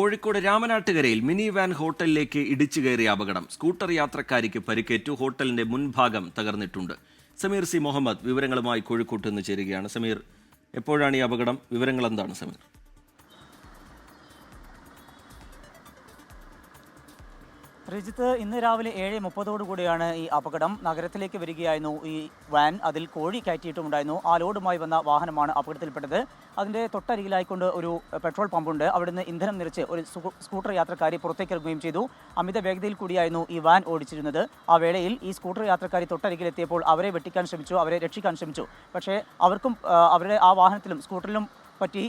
Kozhikode രാമനാട്ടുകരയിൽ mini van ഹോട്ടലിലേക്ക് ഇടിച്ചു കയറിയ അപകടം. സ്കൂട്ടർ യാത്രക്കാരിക്ക് പരിക്കേറ്റു. ഹോട്ടലിന്റെ മുൻഭാഗം തകർന്നിട്ടുണ്ട്. സമീർ സി മുഹമ്മദ് വിവരങ്ങളുമായി കോഴിക്കോട്ട് നിന്ന് ചേരുകയാണ്. സമീർ, എപ്പോഴാണ് ഈ അപകടം? വിവരങ്ങൾ എന്താണ് സമീർ? രജിത്ത്, ഇന്ന് രാവിലെ 7:30 ഈ അപകടം. നഗരത്തിലേക്ക് വരികയായിരുന്നു ഈ വാൻ. അതിൽ കോഴി കയറ്റിയിട്ടുണ്ടായിരുന്നു. ആ ലോഡുമായി വന്ന വാഹനമാണ് അപകടത്തിൽപ്പെട്ടത്. അതിൻ്റെ തൊട്ടരികിലായിക്കൊണ്ട് ഒരു പെട്രോൾ പമ്പുണ്ട്. അവിടുന്ന് ഇന്ധനം നിറച്ച് ഒരു സ്കൂട്ടർ യാത്രക്കാരി പുറത്തേക്ക് ഇറങ്ങുകയും ചെയ്തു. അമിത വേഗതയിൽ കൂടിയായിരുന്നു ഈ വാൻ ഓടിച്ചിരുന്നത്. ആ വേളയിൽ ഈ സ്കൂട്ടർ യാത്രക്കാരി തൊട്ടരികിലെത്തിയപ്പോൾ അവരെ വെട്ടിക്കാൻ ശ്രമിച്ചു, അവരെ രക്ഷിക്കാൻ ശ്രമിച്ചു. പക്ഷേ അവർക്കും അവരുടെ ആ വാഹനത്തിലും സ്കൂട്ടറിലും പറ്റി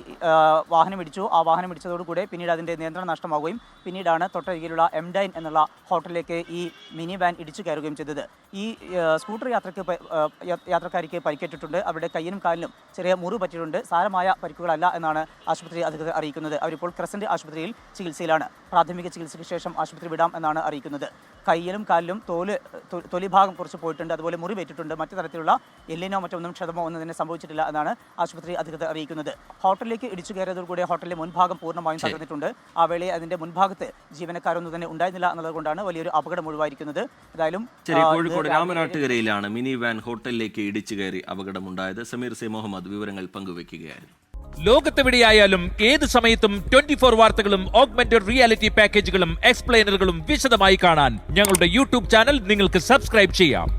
വാഹനം ഇടിച്ചു. ആ വാഹനം ഇടിച്ചതോടുകൂടെ പിന്നീട് അതിൻ്റെ നിയന്ത്രണം നഷ്ടമാവുകയും പിന്നീടാണ് തൊട്ടരികിലുള്ള M9 എന്നുള്ള ഹോട്ടലിലേക്ക് ഈ മിനി വാൻ ഇടിച്ചു കയറുകയും ചെയ്തത്. ഈ സ്കൂട്ടർ യാത്രക്കാരിക്ക് പരിക്കേറ്റിട്ടുണ്ട്. അവരുടെ കയ്യിനും കാലിനും ചെറിയ മുറിവ് പറ്റിയിട്ടുണ്ട്. സാരമായ പരിക്കുകളല്ല എന്നാണ് ആശുപത്രി അധികൃതർ അറിയിക്കുന്നത്. അവരിപ്പോൾ ക്രസന്റ് ആശുപത്രിയിൽ ചികിത്സയിലാണ്. പ്രാഥമിക ചികിത്സയ്ക്ക് ശേഷം ആശുപത്രി വിടാം എന്നാണ് അറിയിക്കുന്നത്. കയ്യിലും കാലിലും തൊലി ഭാഗം കുറച്ച് പോയിട്ടുണ്ട്. അതുപോലെ മുറിവേറ്റിട്ടുണ്ട്. മറ്റു തരത്തിലുള്ള എല്ലിനോ മറ്റൊന്നും ക്ഷതമോ ഒന്നും തന്നെ സംഭവിച്ചിട്ടില്ല എന്നാണ് ആശുപത്രി അധികൃതർ അറിയിക്കുന്നത്. ഹോട്ടലിലേക്ക് ഇടിച്ചു കയറിയതോടുകൂടി ഹോട്ടലിലെ മുൻഭാഗം പൂർണ്ണമായും തകർന്നിട്ടുണ്ട്. ആ വേളയിൽ അതിന്റെ മുൻഭാഗത്ത് ജീവനക്കാരൊന്നും തന്നെ ഉണ്ടായിരുന്നില്ല എന്നതുകൊണ്ടാണ് വലിയൊരു അപകടം ഒഴിവായിരിക്കുന്നത്. ഏതായാലും കോഴിക്കോട് രാമനാട്ടുകരയിലാണ് മിനി വാൻ ഹോട്ടലിലേക്ക് ഇടിച്ചു കയറി അപകടമുണ്ടായത്. സമീർ സി മുഹമ്മദ് വിവരങ്ങൾ പങ്കുവയ്ക്കുകയായിരുന്നു. ലോകത്തെവിടെയായാലും ഏത് സമയത്തും 24 വാർത്തകളും ഓഗ്മെന്റഡ് റിയാലിറ്റി പാക്കേജുകളും എക്സ്പ്ലെയിനറുകളും വിശദമായി കാണാൻ ഞങ്ങളുടെ യൂട്യൂബ് ചാനൽ നിങ്ങൾക്ക് സബ്സ്ക്രൈബ് ചെയ്യാം.